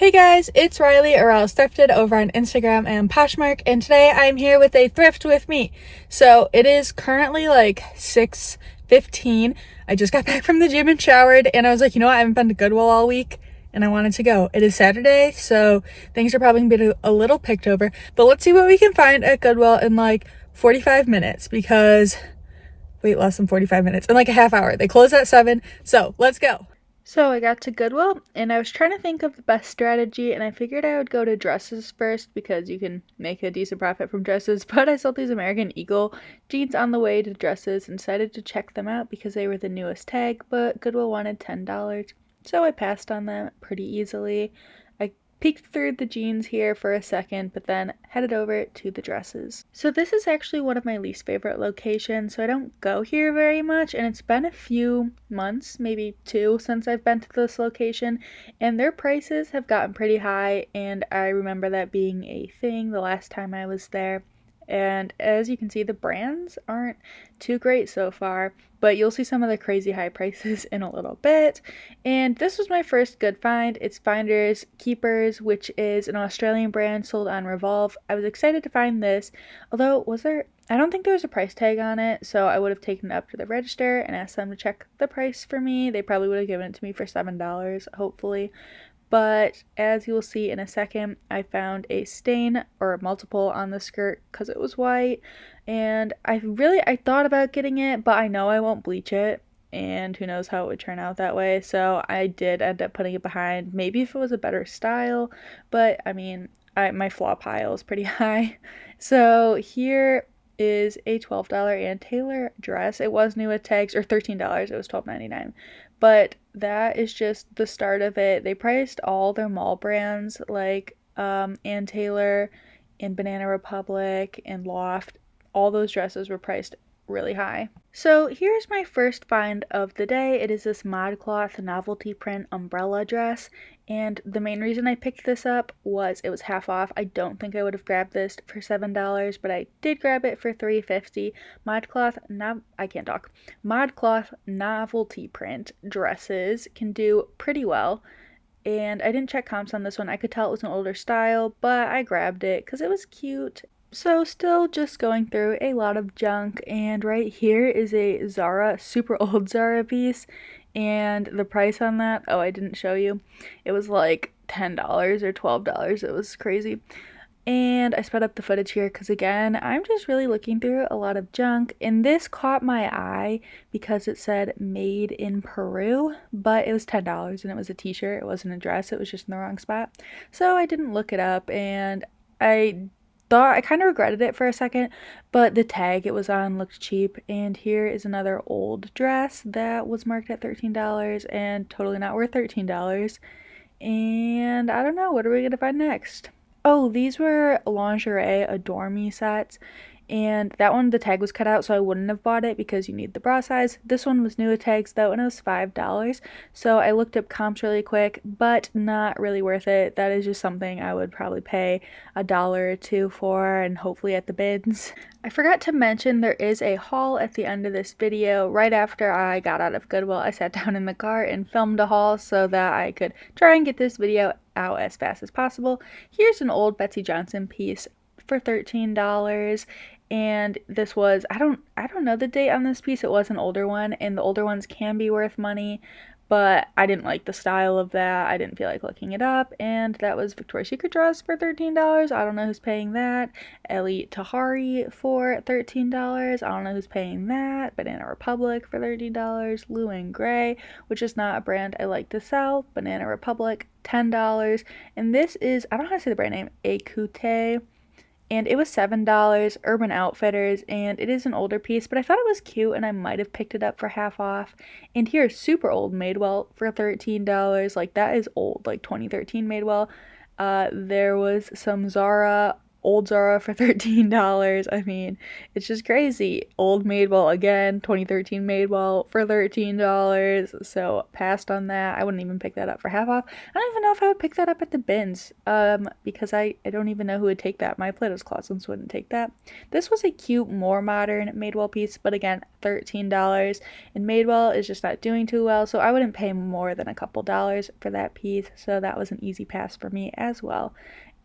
Hey guys, it's Riley or else Thrifted over on Instagram and Poshmark, and today I'm here with a thrift with me. So it is currently like 6:15. I just got back from the gym and showered, and I was like, you know what, I haven't been to Goodwill all week and I wanted to go. It is Saturday, so things are probably gonna be a little picked over, but let's see what we can find at Goodwill in like 45 minutes because wait, less than 45 minutes, in like a half hour. They close at 7, so let's go. So I got to Goodwill and I was trying to think of the best strategy, and I figured I would go to dresses first because you can make a decent profit from dresses, but I saw these American Eagle jeans on the way to dresses and decided to check them out because they were the newest tag, but Goodwill wanted $10. So I passed on them pretty easily. I peeked through the jeans here for a second, but then headed over to the dresses. So this is actually one of my least favorite locations, so I don't go here very much, and it's been a few months, maybe 2, since I've been to this location, and their prices have gotten pretty high, and I remember that being a thing the last time I was there. And as you can see, the brands aren't too great so far, but you'll see some of the crazy high prices in a little bit. And this was my first good find. It's Finders Keepers, which is an Australian brand sold on Revolve. I was excited to find this, although I don't think there was a price tag on it, so I would have taken it up to the register and asked them to check the price for me. They probably would have given it to me for $7, hopefully. But as you will see in a second, I found a stain or multiple on the skirt because it was white, and I thought about getting it, but I know I won't bleach it, and who knows how it would turn out that way, so I did end up putting it behind. Maybe if it was a better style, but I mean, my flaw pile is pretty high. So here is a $12 Ann Taylor dress. It was new with tags, or $13. It was $12.99. But that is just the start of it. They priced all their mall brands like Ann Taylor and Banana Republic and Loft. All those dresses were priced really high. So here's my first find of the day. It is this ModCloth novelty print umbrella dress, and the main reason I picked this up was it was half off. I don't think I would have grabbed this for $7, but I did grab it for $3.50. ModCloth novelty print dresses can do pretty well, and I didn't check comps on this one. I could tell it was an older style, but I grabbed it because it was cute. So still just going through a lot of junk, and right here is a Zara, super old Zara piece, and the price on that, oh, I didn't show you, it was like $10 or $12. It was crazy. And I sped up the footage here because again, I'm just really looking through a lot of junk, and this caught my eye because it said made in Peru, but it was $10 and it was a t-shirt. It wasn't a dress, it was just in the wrong spot. So I didn't look it up, and I kind of regretted it for a second, but the tag it was on looked cheap. And here is another old dress that was marked at $13 and totally not worth $13. And I don't know, what are we gonna find next? Oh, these were lingerie Adore Me sets, and that one the tag was cut out, so I wouldn't have bought it because you need the bra size. This one was new with tags though, and it was $5, so I looked up comps really quick, but not really worth it. That is just something I would probably pay $1 or $2 for, and hopefully at the bins. I forgot to mention there is a haul at the end of this video. Right after I got out of Goodwill, I sat down in the car and filmed a haul so that I could try and get this video out as fast as possible. Here's an old Betsy Johnson piece for $13, and this was, I don't know the date on this piece. It was an older one, and the older ones can be worth money, but I didn't like the style of that. I didn't feel like looking it up, and that was Victoria's Secret dress for $13. I don't know who's paying that. Elite Tahari for $13. I don't know who's paying that. Banana Republic for $13. Lou and Grey, which is not a brand I like to sell. Banana Republic, $10. And this is, I don't know how to say the brand name, Écoutez, and it was $7. Urban Outfitters, and it is an older piece, but I thought it was cute and I might have picked it up for half off. And here's super old Madewell for $13. Like, that is old, like 2013 Madewell. There was some Zara old Zara for $13. I mean, it's just crazy. Old Madewell again, 2013 Madewell for $13. So passed on that. I wouldn't even pick that up for half off. I don't even know if I would pick that up at the bins, because I don't even know who would take that. My Plato's Closets wouldn't take that. This was a cute, more modern Madewell piece, but again, $13. And Madewell is just not doing too well, so I wouldn't pay more than a couple dollars for that piece. So that was an easy pass for me as well.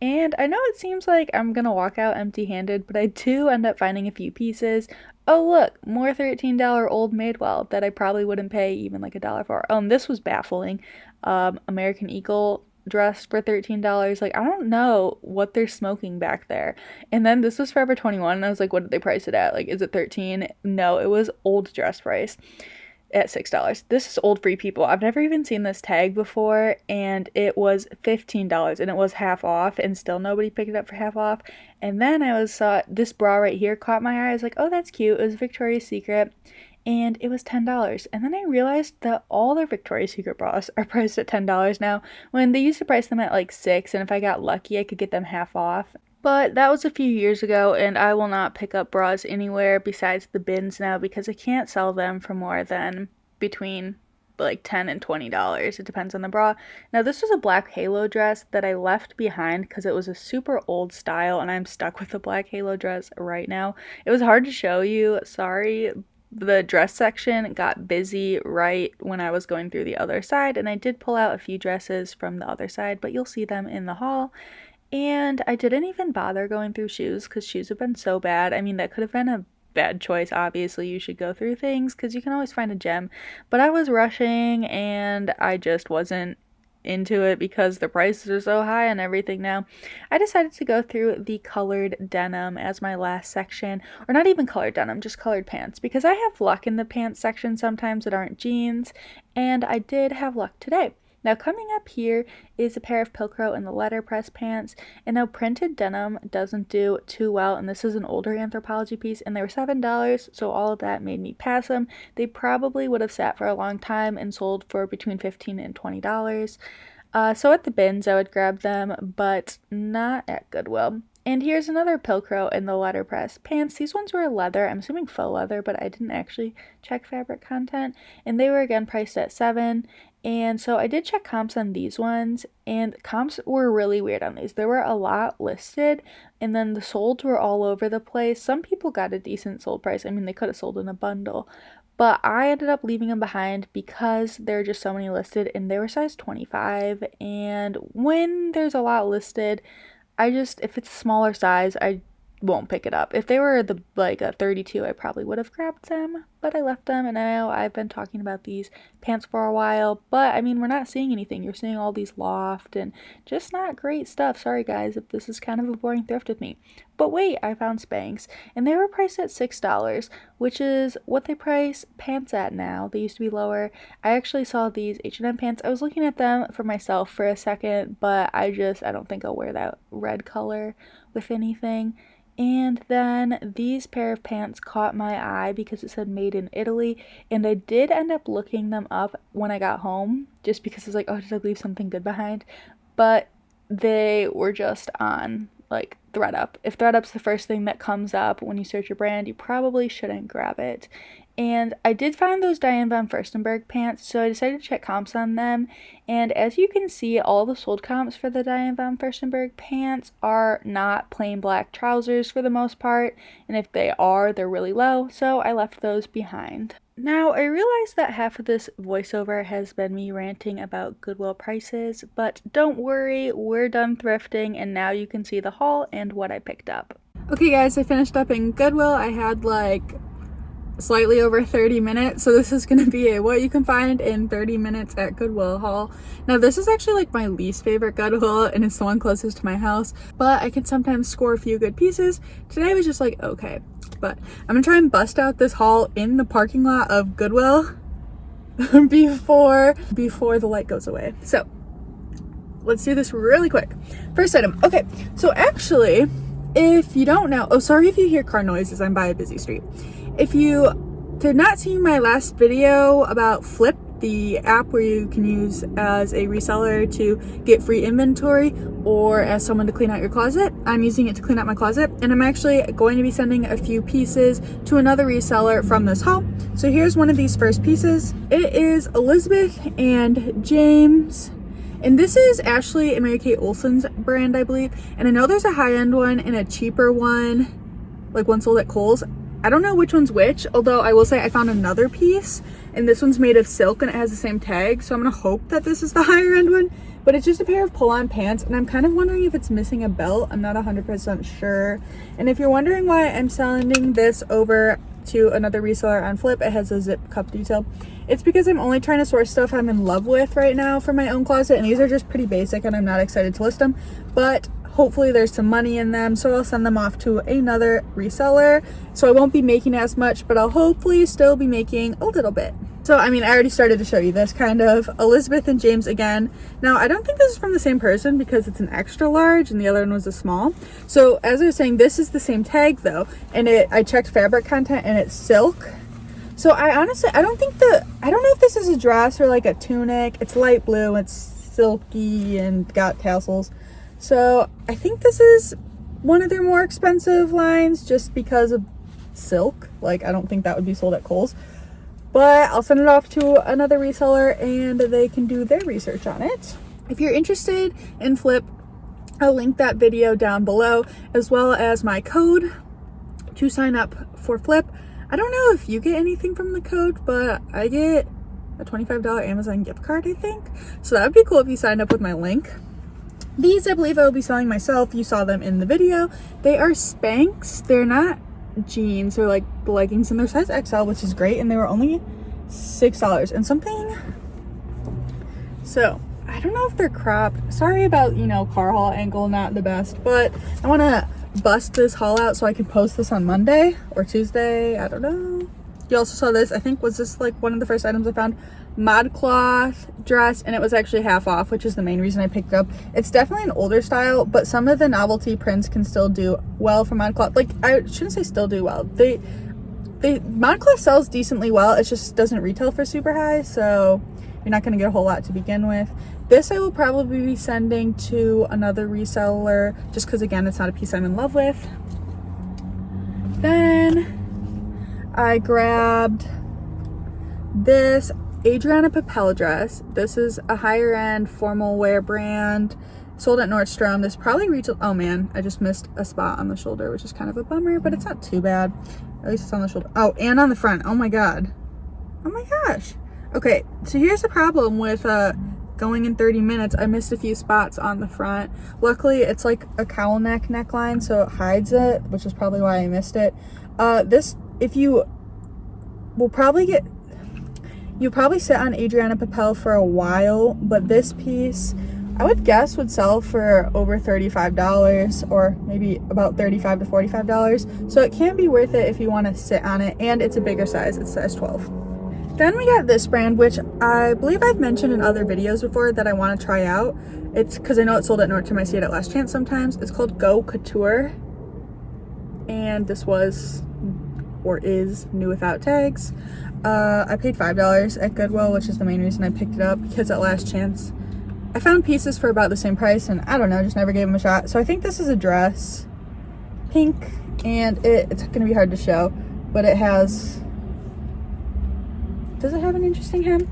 And I know it seems like I'm gonna walk out empty-handed, but I do end up finding a few pieces. Oh look, more $13 old Madewell that I probably wouldn't pay even like $1 for. This was baffling. American Eagle dress for $13. Like, I don't know what they're smoking back there. And then this was Forever 21, and I was like, what did they price it at? Like, is it 13? No, it was old dress price at $6. This is old Free People. I've never even seen this tag before, and it was $15, and it was half off, and still nobody picked it up for half off. And then I saw this bra right here caught my eye. I was like, oh, that's cute. It was Victoria's Secret, and it was $10. And then I realized that all their Victoria's Secret bras are priced at $10 now, when they used to price them at like $6, and if I got lucky, I could get them half off. But that was a few years ago, and I will not pick up bras anywhere besides the bins now, because I can't sell them for more than between like $10 and $20. It depends on the bra. Now this was a black halo dress that I left behind because it was a super old style, and I'm stuck with the black halo dress right now. It was hard to show you, sorry. The dress section got busy right when I was going through the other side, and I did pull out a few dresses from the other side, but you'll see them in the haul. And I didn't even bother going through shoes because shoes have been so bad. I mean, that could have been a bad choice. Obviously, you should go through things because you can always find a gem. But I was rushing, and I just wasn't into it because the prices are so high and everything now. I decided to go through the colored denim as my last section. Or not even colored denim, just colored pants. Because I have luck in the pants section sometimes that aren't jeans. And I did have luck today. Now coming up here is a pair of Pilcrow in the letterpress pants, and now printed denim doesn't do too well, and this is an older Anthropologie piece, and they were $7, so all of that made me pass them. They probably would have sat for a long time and sold for between $15 and $20. So at the bins I would grab them, but not at Goodwill. And here's another Pilcrow in the letterpress pants. These ones were leather, I'm assuming faux leather, but I didn't actually check fabric content, and they were again priced at $7. And so I did check comps on these ones, and comps were really weird on these. There were a lot listed, and then the solds were all over the place. Some people got a decent sold price. I mean, they could have sold in a bundle, but I ended up leaving them behind because there are just so many listed, and they were size 25. And when there's a lot listed, if it's a smaller size, I won't pick it up. If they were a 32, I probably would have grabbed them, but I left them. And now I've been talking about these pants for a while, but I mean, we're not seeing anything. You're seeing all these loft and just not great stuff. Sorry guys if this is kind of a boring thrift with me. But wait, I found Spanx, and they were priced at $6, which is what they price pants at now. They used to be lower. I actually saw these H&M pants. I was looking at them for myself for a second, but I don't think I'll wear that red color with anything. And then these pair of pants caught my eye because it said made in Italy, and I did end up looking them up when I got home just because I was like, oh, did I leave something good behind? But they were just on like ThredUp. If ThredUp's the first thing that comes up when you search your brand, you probably shouldn't grab it. And I did find those Diane von Furstenberg pants, so I decided to check comps on them. And as you can see, all the sold comps for the Diane von Furstenberg pants are not plain black trousers for the most part. And if they are, they're really low, so I left those behind. Now, I realize that half of this voiceover has been me ranting about Goodwill prices, but don't worry, we're done thrifting, and now you can see the haul and what I picked up. Okay guys, I finished up in Goodwill. I had like slightly over 30 minutes, so this is going to be a what you can find in 30 minutes at Goodwill haul. Now this is actually like my least favorite Goodwill, and it's the one closest to my house, but I can sometimes score a few good pieces. Today was just like okay, but I'm gonna try and bust out this haul in the parking lot of Goodwill before the light goes away. So let's do this really quick. First item. Okay, so actually, if you don't know, oh sorry if you hear car noises, I'm by a busy street. If you did not see my last video about flip the app where you can use as a reseller to get free inventory or as someone to clean out your closet. I'm using it to clean out my closet, and I'm actually going to be sending a few pieces to another reseller from this haul. So here's one of these first pieces. It is Elizabeth and James, and this is Ashley and Mary Kate Olsen's brand, I believe. And I know there's a high-end one and a cheaper one, like one sold at Kohl's. I don't know which one's which, although I will say I found another piece, and this one's made of silk and it has the same tag, so I'm gonna hope that this is the higher end one. But it's just a pair of pull-on pants, and I'm kind of wondering if it's missing a belt. I'm not 100% sure. And if you're wondering why I'm sending this over to another reseller on Flip, it has a zip cup detail. It's because I'm only trying to source stuff I'm in love with right now for my own closet, and these are just pretty basic and I'm not excited to list them, but hopefully there's some money in them, so I'll send them off to another reseller. So I won't be making as much, but I'll hopefully still be making a little bit. So I mean, I already started to show you this kind of Elizabeth and James again. Now I don't think this is from the same person because it's an extra large and the other one was a small. So as I was saying, this is the same tag though, and I checked fabric content and it's silk. So I don't know if this is a dress or like a tunic. It's light blue, it's silky and got tassels. So I think this is one of their more expensive lines just because of silk. Like, I don't think that would be sold at Kohl's. But I'll send it off to another reseller and they can do their research on it. If you're interested in Flip, I'll link that video down below, as well as my code to sign up for Flip. I don't know if you get anything from the code, but I get a $25 Amazon gift card, I think. So that would be cool if you signed up with my link. These, I believe I will be selling myself. You saw them in the video. They are Spanx. They're not jeans. They're like leggings, and they're size XL, which is great. And they were only $6 and something. So I don't know if they're cropped. Sorry about, car haul angle, not the best. But I want to bust this haul out so I can post this on Monday or Tuesday. I don't know. You also saw this. I think was this like one of the first items I found. ModCloth dress, and it was actually half off, which is the main reason I picked it up. It's definitely an older style, but some of the novelty prints can still do well for ModCloth. Like, I shouldn't say still do well. ModCloth sells decently well. It just doesn't retail for super high, so you're not going to get a whole lot to begin with. This I will probably be sending to another reseller just because, again, it's not a piece I'm in love with. Then I grabbed this Adriana Papel dress. This is a higher end formal wear brand, sold at Nordstrom. This probably retail. Oh man, I just missed a spot on the shoulder, which is kind of a bummer, but it's not too bad. At least it's on the shoulder. Oh, and on the front. Oh my god. Oh my gosh. Okay, so here's the problem with going in 30 minutes. I missed a few spots on the front. Luckily, it's like a cowl neck neckline, so it hides it, which is probably why I missed it. You'll probably sit on Adriana Papel for a while, but this piece I would guess would sell for over $35 or maybe about $35 to $45. So it can be worth it if you want to sit on it, and it's a bigger size. It's size 12. Then we got this brand, which I believe I've mentioned in other videos before that I want to try out. It's because I know it's sold at Nordstrom. I see it at Last Chance sometimes. It's called Go Couture, and this was or is new without tags. I paid $5 at Goodwill, which is the main reason I picked it up, because at Last Chance I found pieces for about the same price, and I don't know, just never gave them a shot. So I think this is a dress, pink, and it's gonna be hard to show, but it has, does it have an interesting hem?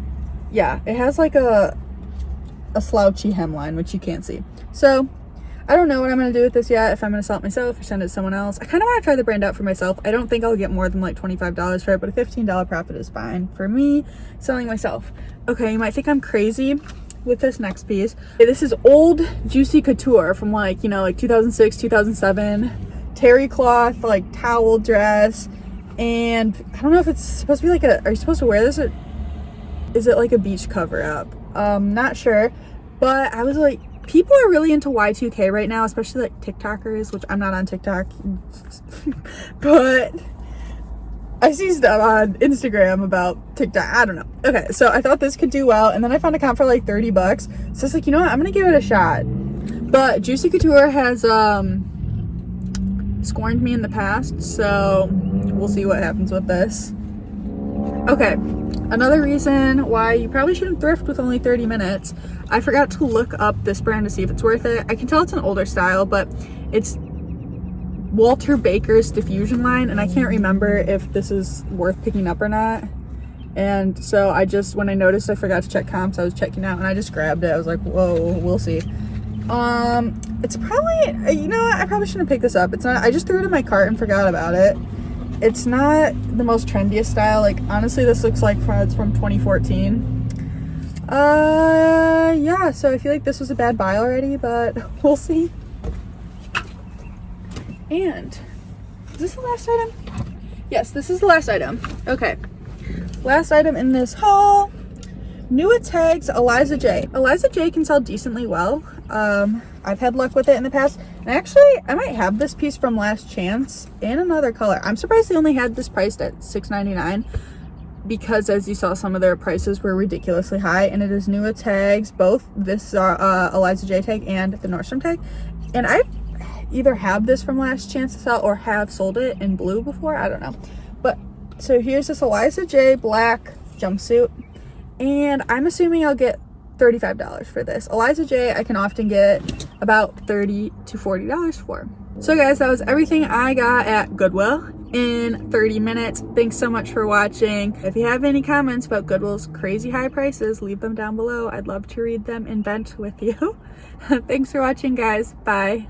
Yeah, it has like a slouchy hemline, which you can't see. So I don't know what I'm going to do with this yet, if I'm going to sell it myself or send it to someone else. I kind of want to try the brand out for myself. I don't think I'll get more than like $25 for it, but a $15 profit is fine for me selling myself. Okay, you might think I'm crazy with this next piece. This is old Juicy Couture from like 2006, 2007. Terry cloth, like towel dress. And I don't know if it's supposed to be like are you supposed to wear this, or is it like a beach cover up? Not sure. But I was like, people are really into Y2K right now, especially like TikTokers, which I'm not on TikTok, but I see stuff on Instagram about TikTok. I don't know. Okay, so I thought this could do well, and then I found a comp for like $30. So it's like, you know what? I'm gonna give it a shot. But Juicy Couture has scorned me in the past, so we'll see what happens with this. Okay, another reason why you probably shouldn't thrift with only 30 minutes. I forgot to look up this brand to see if it's worth it. I can tell it's an older style, but it's Walter Baker's diffusion line, and I can't remember if this is worth picking up or not. And so I just, when I noticed I forgot to check comps, I was checking out and I just grabbed it. I was like, whoa, we'll see. It's probably, you know what, I probably shouldn't pick this up. It's not, I just threw it in my cart and forgot about it. It's not the most trendiest style. Like, honestly, this looks like it's from 2014. Yeah, so I feel like this was a bad buy already, but we'll see. And is this the last item? Yes, this is the last item. Okay, last item in this haul. New tags, Eliza J. Eliza J can sell decently well. I've had luck with it in the past. And actually, I might have this piece from Last Chance in another color. I'm surprised they only had this priced at $6.99 because, as you saw, some of their prices were ridiculously high. And it is new tags, both this Eliza J tag and the Nordstrom tag. And I either have this from Last Chance to sell or have sold it in blue before. I don't know. But so here's this Eliza J black jumpsuit. And I'm assuming I'll get $35 for this. Eliza J I can often get about $30 to $40 for. So guys, that was everything I got at Goodwill in 30 minutes. Thanks so much for watching. If you have any comments about Goodwill's crazy high prices, leave them down below. I'd love to read them and vent with you. Thanks for watching, guys. Bye.